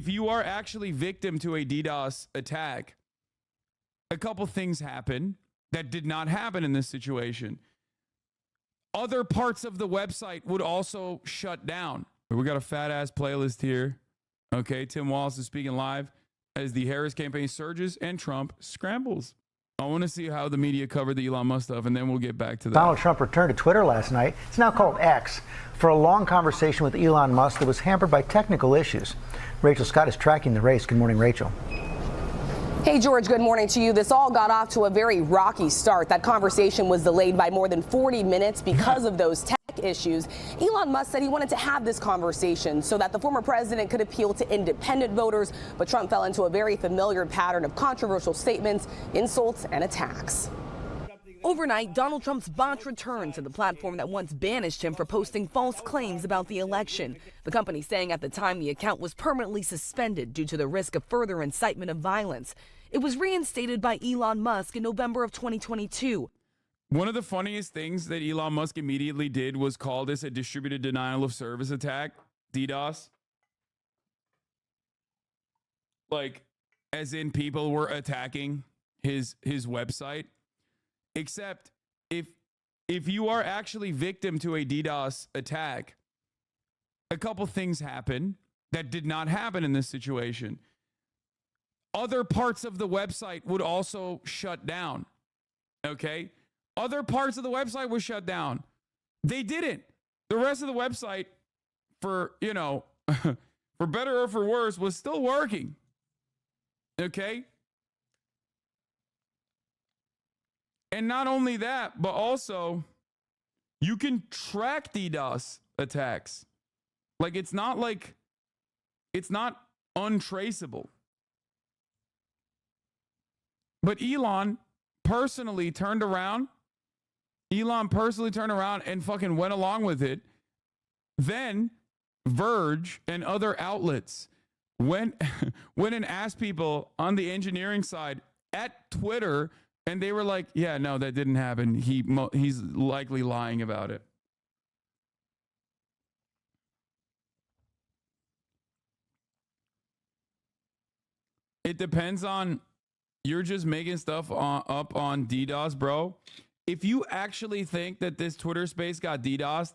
if you are actually victim to a DDoS attack, a couple things happen that did not happen in this situation. Other parts of the website would also shut down. We got a fat ass playlist here. Okay, Tim Wallace is speaking live as the Harris campaign surges and Trump scrambles. I want to see how the media covered the Elon Musk stuff, and then we'll get back to that. Donald Trump returned to Twitter last night. It's now called X, for a long conversation with Elon Musk that was hampered by technical issues. Rachel Scott is tracking the race. Good morning, Rachel. Hey, George, good morning to you. This all got off to a very rocky start. That conversation was delayed by more than 40 minutes because of those tech issues. Elon Musk said he wanted to have this conversation so that the former president could appeal to independent voters, but Trump fell into a very familiar pattern of controversial statements, insults, and attacks. Overnight, Donald Trump's bot returned to the platform that once banished him for posting false claims about the election. The company saying at the time the account was permanently suspended due to the risk of further incitement of violence. It was reinstated by Elon Musk in November of 2022. One of the funniest things that Elon Musk immediately did was call this a distributed denial of service attack, DDoS. Like, as in people were attacking his website. Except if you are actually victim to a DDoS attack, a couple things happen that did not happen in this situation. Other parts of the website would also shut down. Okay? Other parts of the website were shut down. They didn't. The rest of the website, for, you know, for better or for worse, was still working. Okay? And not only that, but also you can track DDoS attacks. Like, it's not untraceable. But Elon personally turned around and fucking went along with it. Then Verge and other outlets went and asked people on the engineering side at Twitter, and they were like, yeah, no, that didn't happen. He's likely lying about it. It depends on, you're just making stuff up on DDoS, bro. If you actually think that this Twitter space got DDoSed,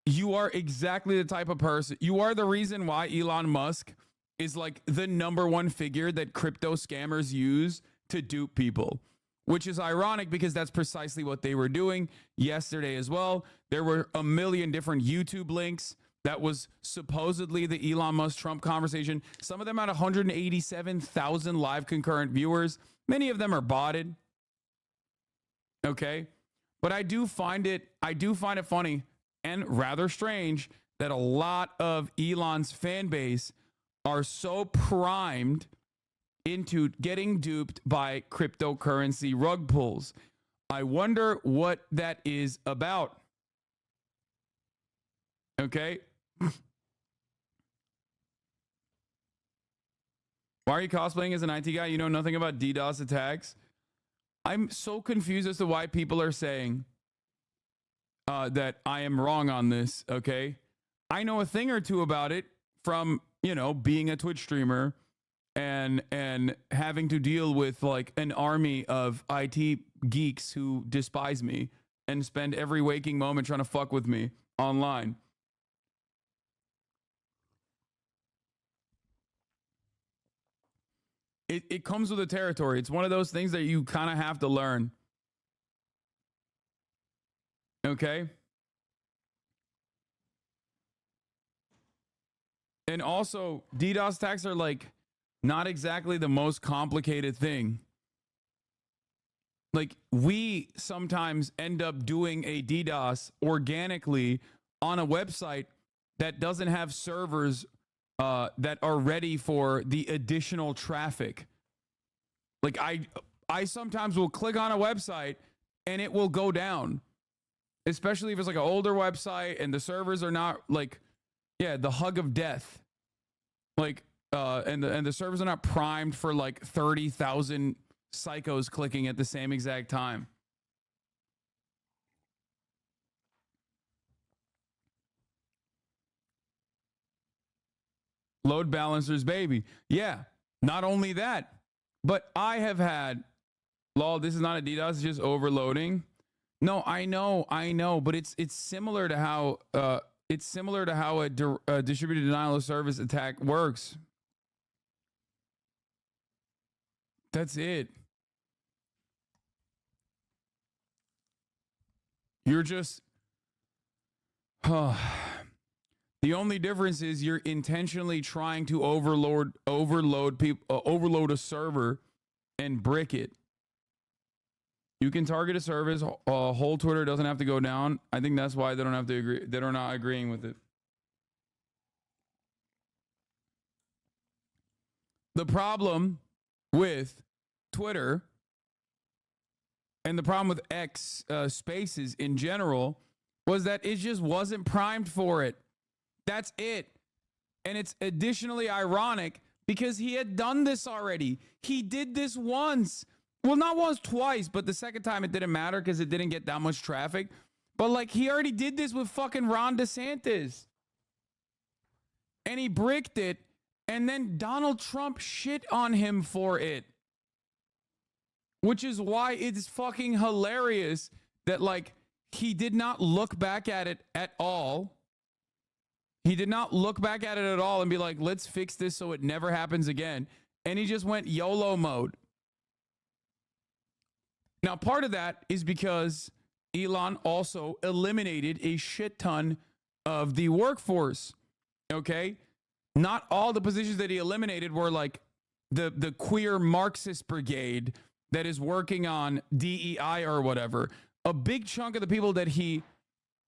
you are exactly the type of person. You are the reason why Elon Musk is like the #1 figure that crypto scammers use to dupe people, which is ironic because that's precisely what they were doing yesterday as well. There were a million different YouTube links that was supposedly the Elon Musk Trump conversation. Some of them had 187,000 live concurrent viewers. Many of them are botted. Okay. But I do find it funny and rather strange that a lot of Elon's fan base are so primed into getting duped by cryptocurrency rug pulls. I wonder what that is about. Okay. Why are you cosplaying as an IT guy? You know nothing about DDoS attacks? I'm so confused as to why people are saying that I am wrong on this, okay? I know a thing or two about it from, you know, being a Twitch streamer and having to deal with like an army of IT geeks who despise me and spend every waking moment trying to fuck with me online. It comes with the territory. It's one of those things that you kind of have to learn. Okay? And also, DDoS attacks are like not exactly the most complicated thing. Like, we sometimes end up doing a DDoS organically on a website that doesn't have servers that are ready for the additional traffic. Like, I sometimes will click on a website and it will go down, especially if it's like an older website and the servers are not like, yeah, the hug of death. Like, and the servers are not primed for like 30,000 psychos clicking at the same exact time. Load balancers, baby. Yeah. Not only that, but I have had, lol, this is not a DDoS, it's just overloading. No, I know, but it's similar to how a distributed denial of service attack works. That's it. You're just the only difference is you're intentionally trying to overload a server and brick it. You can target a service. Whole Twitter doesn't have to go down. I think that's why they don't have to agree. They're not agreeing with it. The problem with Twitter and the problem with X spaces in general was that it just wasn't primed for it. That's it. And it's additionally ironic because he had done this already. He did this once. Well, not once, twice, but the second time it didn't matter because it didn't get that much traffic. But like he already did this with fucking Ron DeSantis. And he bricked it. And then Donald Trump shit on him for it. Which is why it's fucking hilarious that like he did not look back at it at all. He did not look back at it at all and be like, let's fix this so it never happens again. And he just went YOLO mode. Now, part of that is because Elon also eliminated a shit ton of the workforce. Okay? Not all the positions that he eliminated were like the queer Marxist brigade that is working on DEI or whatever. A big chunk of the people that he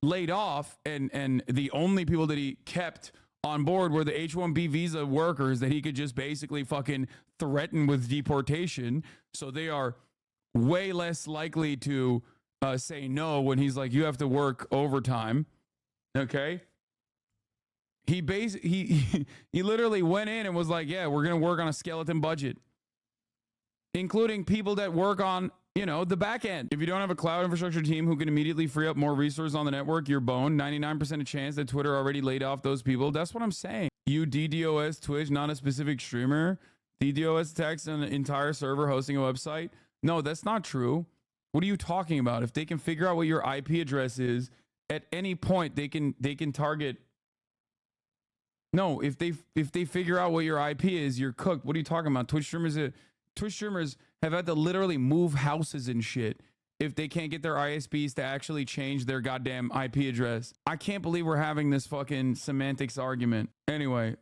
laid off and the only people that he kept on board were the H-1B visa workers that he could just basically fucking threaten with deportation. So they are way less likely to say no when he's like, you have to work overtime. Okay. He literally went in and was like, yeah, we're going to work on a skeleton budget, including people that work on, you know, the back end. If you don't have a cloud infrastructure team who can immediately free up more resources on the network, you're boned. 99% of chance that Twitter already laid off those people. That's what I'm saying. You DDoS Twitch, not a specific streamer. DDoS attacks an entire server hosting a website. No, that's not true. What are you talking about? If they can figure out what your IP address is at any point, they can target. No, if they figure out what your IP is, you're cooked. What are you talking about? Twitch streamers have had to literally move houses and shit if they can't get their ISPs to actually change their goddamn IP address. I can't believe we're having this fucking semantics argument. Anyway,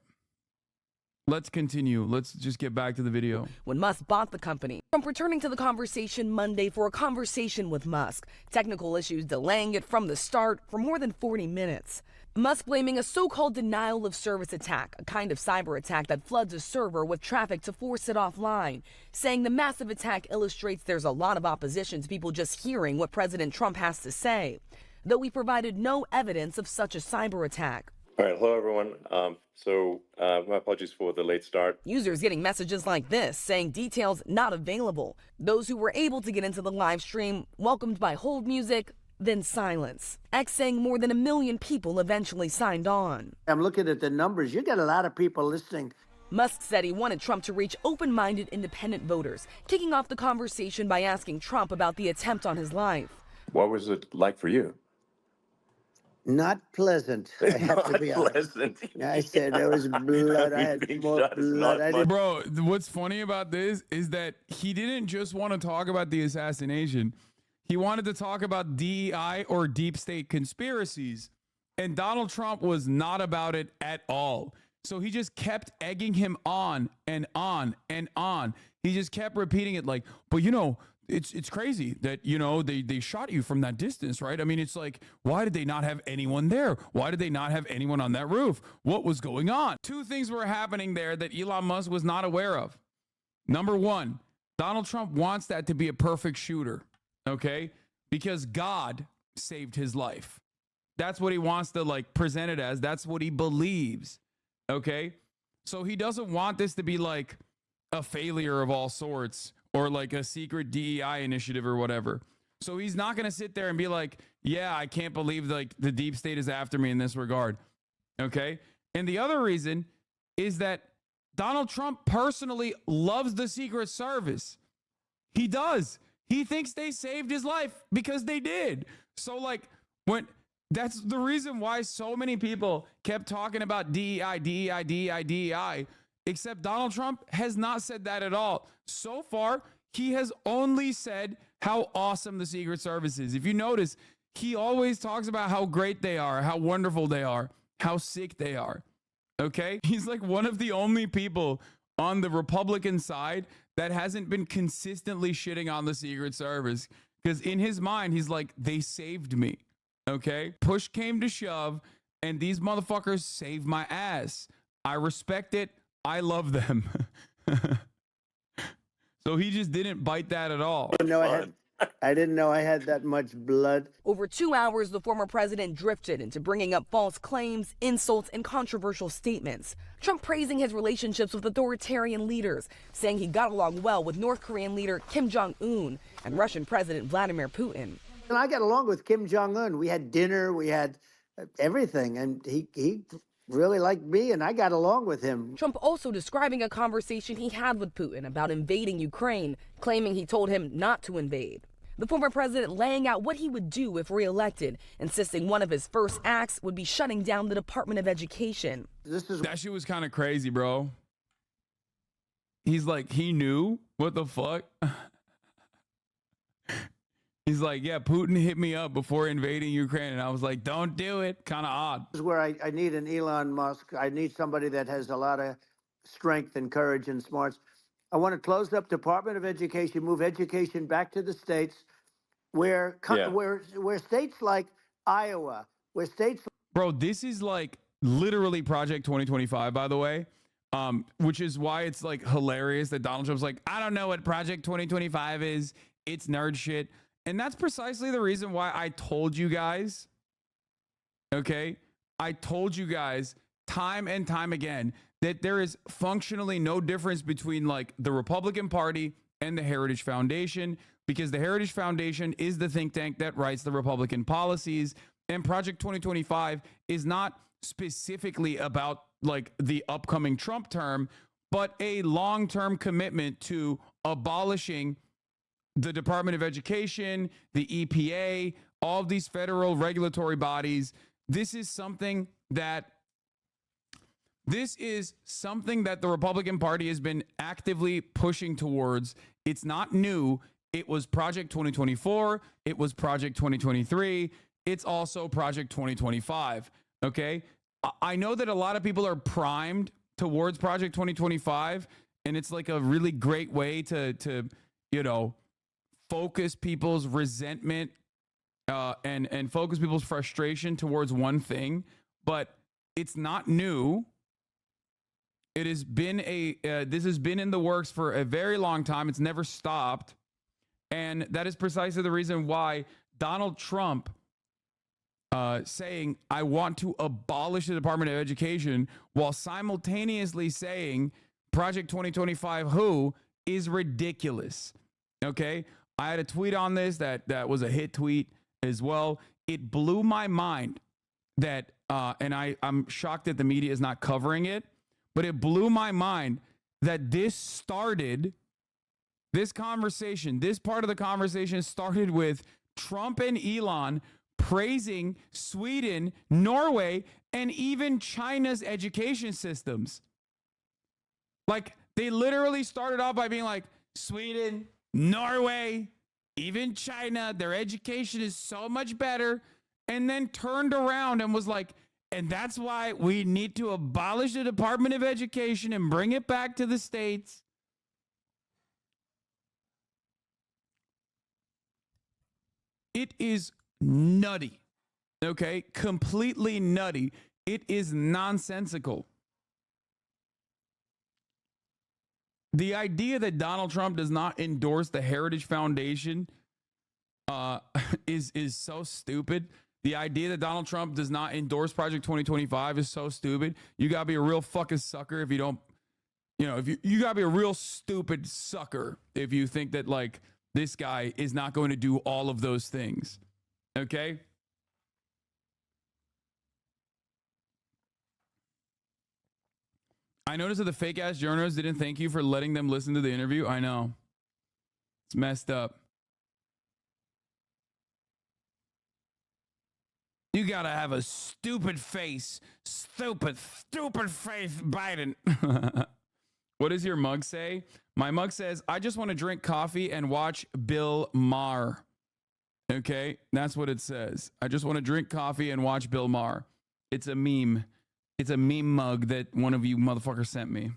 let's continue. Let's just get back to the video. When Musk bought the company, Trump returning to the conversation Monday for a conversation with Musk. Technical issues delaying it from the start for more than 40 minutes. Musk blaming a so-called denial of service attack, a kind of cyber attack that floods a server with traffic to force it offline, saying the massive attack illustrates there's a lot of opposition to people just hearing what President Trump has to say, though he provided no evidence of such a cyber attack. All right, hello everyone. My apologies for the late start. Users getting messages like this saying details not available. Those who were able to get into the live stream welcomed by hold music, then silence. X saying more than 1 million people eventually signed on. I'm looking at the numbers. You got a lot of people listening. Musk said he wanted Trump to reach open-minded independent voters, kicking off the conversation by asking Trump about the attempt on his life. What was it like for you? Not pleasant. I have to be honest. I said there was blood. I had more blood. Bro, what's funny about this is that he didn't just want to talk about the assassination. He wanted to talk about DEI or deep state conspiracies. And Donald Trump was not about it at all. So he just kept egging him on and on and on. He just kept repeating it like, but you know, it's crazy that, you know, they shot you from that distance, right? I mean, it's like, why did they not have anyone there? Why did they not have anyone on that roof? What was going on? Two things were happening there that Elon Musk was not aware of. Number one, Donald Trump wants that to be a perfect shooter, okay? Because God saved his life. That's what he wants to like present it as. That's what he believes, okay? So he doesn't want this to be like a failure of all sorts or like a secret DEI initiative or whatever. So he's not going to sit there and be like, yeah, I can't believe like the deep state is after me in this regard. Okay. And the other reason is that Donald Trump personally loves the Secret Service. He does. He thinks they saved his life because they did. So like that's the reason why so many people kept talking about DEI, DEI, DEI, DEI, except Donald Trump has not said that at all. So far, he has only said how awesome the Secret Service is. If you notice, he always talks about how great they are, how wonderful they are, how sick they are. Okay? He's like one of the only people on the Republican side that hasn't been consistently shitting on the Secret Service, because in his mind, he's like, they saved me. Okay? Push came to shove, and these motherfuckers saved my ass. I respect it. I love them. So he just didn't bite that at all. I didn't know I had that much blood. Over 2 hours, the former president drifted into bringing up false claims, insults, and controversial statements. Trump praising his relationships with authoritarian leaders, saying he got along well with North Korean leader Kim Jong-un and Russian President Vladimir Putin. And I got along with Kim Jong-un. We had dinner, we had everything, and he really liked me, and I got along with him. Trump also describing a conversation he had with Putin about invading Ukraine, claiming he told him not to invade. The former president laying out what he would do if reelected, insisting one of his first acts would be shutting down the Department of Education. That shit was kind of crazy, bro. He's like, he knew? What the fuck? He's like, yeah, Putin hit me up before invading Ukraine. And I was like, don't do it. Kind of odd. This is where I need an Elon Musk. I need somebody that has a lot of strength and courage and smarts. I want to close up Department of Education, move education back to the states, where states like Iowa, where states. Bro, this is like literally Project 2025, by the way, which is why it's like hilarious that Donald Trump's like, I don't know what Project 2025 is. It's nerd shit. And that's precisely the reason why I told you guys, okay? I told you guys time and time again that there is functionally no difference between like the Republican Party and the Heritage Foundation, because the Heritage Foundation is the think tank that writes the Republican policies, and Project 2025 is not specifically about like the upcoming Trump term, but a long-term commitment to abolishing the Department of Education, the EPA, all of these federal regulatory bodies. This is something that the Republican Party has been actively pushing towards. It's not new. It was Project 2024. It was Project 2023. It's also Project 2025. Okay. I know that a lot of people are primed towards Project 2025, and it's like a really great way to focus people's resentment and focus people's frustration towards one thing, but it's not new. It has been this has been in the works for a very long time. It's never stopped. And that is precisely the reason why Donald Trump saying, I want to abolish the Department of Education while simultaneously saying Project 2025 is ridiculous. Okay. I had a tweet on this that was a hit tweet as well. It blew my mind that, and I'm shocked that the media is not covering it, but it blew my mind that this part of the conversation started with Trump and Elon praising Sweden, Norway, and even China's education systems. Like, they literally started off by being like, Sweden, Norway, even China, their education is so much better, and then turned around and was like, and that's why we need to abolish the Department of Education and bring it back to the states. It is nutty, okay? Completely nutty. It is nonsensical. The idea that Donald Trump does not endorse the Heritage Foundation is so stupid. The idea that Donald Trump does not endorse Project 2025 is so stupid. You gotta be a real fucking sucker if you don't, if you gotta be a real stupid sucker if you think that like this guy is not going to do all of those things. Okay? I noticed that the fake ass journalists didn't thank you for letting them listen to the interview. I know. It's messed up. You gotta have a stupid face. Stupid face, Biden. What does your mug say? My mug says, I just want to drink coffee and watch Bill Maher. Okay, that's what it says. I just want to drink coffee and watch Bill Maher. It's a meme. It's a meme mug that one of you motherfuckers sent me.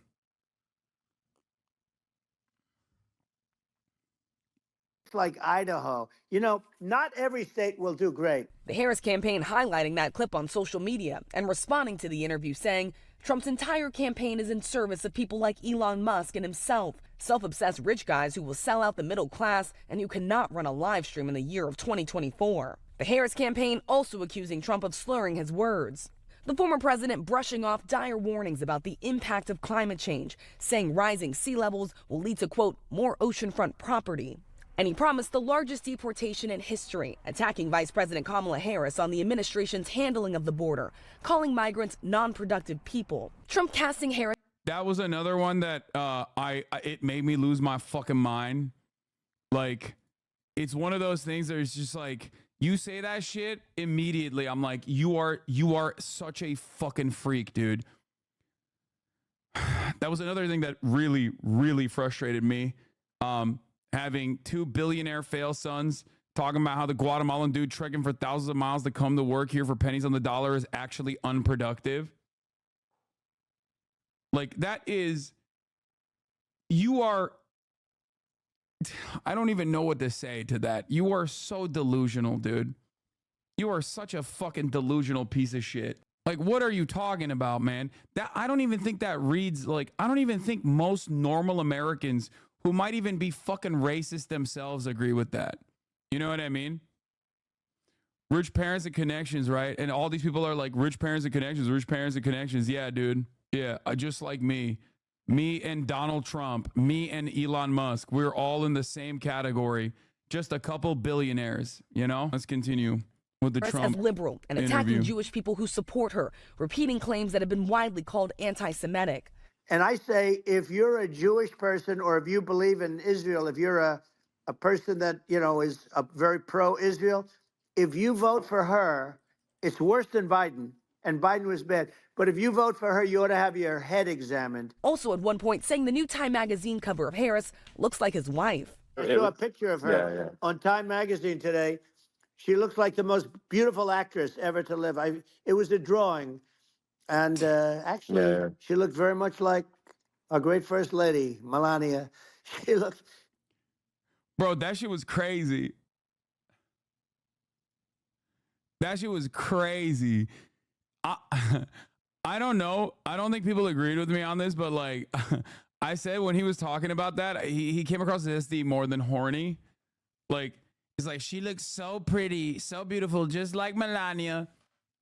Like Idaho. You know, not every state will do great. The Harris campaign highlighting that clip on social media and responding to the interview saying Trump's entire campaign is in service of people like Elon Musk and himself, self-obsessed rich guys who will sell out the middle class and who cannot run a live stream in the year of 2024. The Harris campaign also accusing Trump of slurring his words. The former president brushing off dire warnings about the impact of climate change, saying rising sea levels will lead to, quote, more oceanfront property. And he promised the largest deportation in history, attacking Vice President Kamala Harris on the administration's handling of the border, calling migrants non-productive people. Trump casting Harris. That was another one that it made me lose my fucking mind. Like, it's one of those things that is just like, you say that shit immediately. I'm like, you are such a fucking freak, dude. That was another thing that really, really frustrated me. Having two billionaire fail sons talking about how the Guatemalan dude trekking for thousands of miles to come to work here for pennies on the dollar is actually unproductive. Like, that is, you are, I don't even know what to say to that. You are so delusional, dude. You are such a fucking delusional piece of shit. Like, what are you talking about, man? That, I don't even think that reads like, I don't even think most normal Americans who might even be fucking racist themselves agree with that. You know what I mean? Rich parents and connections, right? And all these people are like, rich parents and connections, rich parents and connections. Yeah, dude. Yeah, just like me. Me and Donald Trump. Me and Elon Musk. We're all in the same category. Just a couple billionaires, you know? Let's continue with the Trump as liberal and attacking interview. Jewish people who support her, repeating claims that have been widely called anti-Semitic. And I say, if you're a Jewish person or if you believe in Israel, if you're a person that, you know, is a very pro-Israel, if you vote for her, it's worse than Biden. And Biden was bad. But if you vote for her, you ought to have your head examined. Also at one point saying the new Time magazine cover of Harris looks like his wife. I saw a picture of her on Time magazine today. She looks like the most beautiful actress ever to live. It was a drawing. And actually, she looked very much like our great first lady, Melania. She looked. Bro, that shit was crazy. That shit was crazy. I don't know. I don't think people agreed with me on this, but like I said when he was talking about that, he came across as SD more than horny. Like, he's like, she looks so pretty, so beautiful, just like Melania.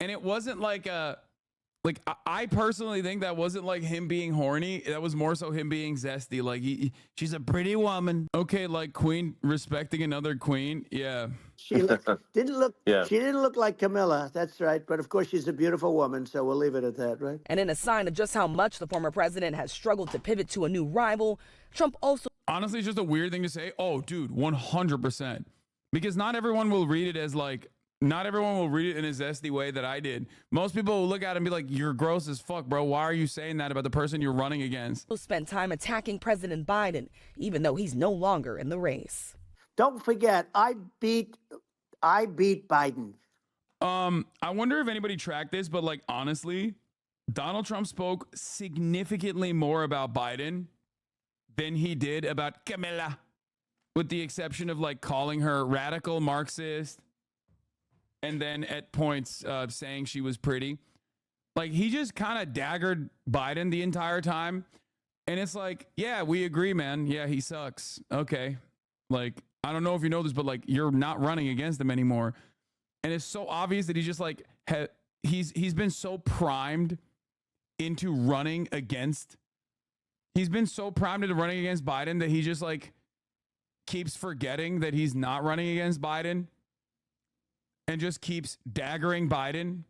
And it wasn't like a. Like, I personally think that wasn't like him being horny. That was more so him being zesty. Like, she's a pretty woman. Okay, like Queen respecting another queen. Yeah. She didn't look. Yeah. She didn't look like Camilla. That's right. But of course, she's a beautiful woman. So we'll leave it at that, right? And in a sign of just how much the former president has struggled to pivot to a new rival, Trump also. Honestly, it's just a weird thing to say. Oh, dude, 100%. Because not everyone will read it as like. Not everyone will read it in a zesty way that I did. Most people will look at it and be like, you're gross as fuck, bro. Why are you saying that about the person you're running against? Spent time attacking President Biden, even though he's no longer in the race. Don't forget, I beat Biden. I wonder if anybody tracked this, but like, honestly, Donald Trump spoke significantly more about Biden than he did about Camilla, with the exception of like calling her radical Marxist. And then at points saying she was pretty. Like, he just kind of daggered Biden the entire time. And it's like, yeah, we agree, man. Yeah, he sucks. Okay. Like, I don't know if you know this, but like, you're not running against him anymore. And it's so obvious that he just like, he's been so primed into running against. He's been so primed into running against Biden that he just like keeps forgetting that he's not running against Biden. And just keeps daggering Biden.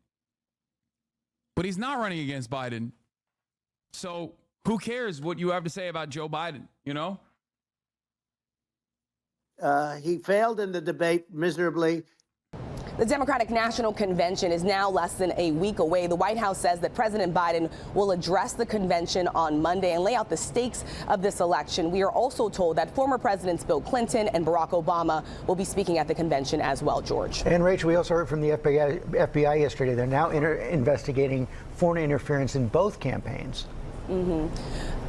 But he's not running against Biden. So who cares what you have to say about Joe Biden, you know? He failed in the debate miserably. The Democratic National Convention is now less than a week away. The White House says that President Biden will address the convention on Monday and lay out the stakes of this election. We are also told that former Presidents Bill Clinton and Barack Obama will be speaking at the convention as well, George. And Rachel, we also heard from the FBI yesterday. They're now investigating foreign interference in both campaigns.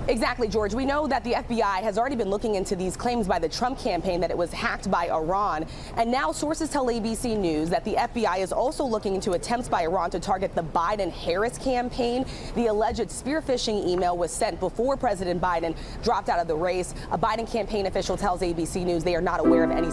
Exactly, George. We know that the FBI has already been looking into these claims by the Trump campaign that it was hacked by Iran. And now sources tell ABC News that the FBI is also looking into attempts by Iran to target the Biden-Harris campaign. The alleged spear phishing email was sent before President Biden dropped out of the race. A Biden campaign official tells ABC News they are not aware of any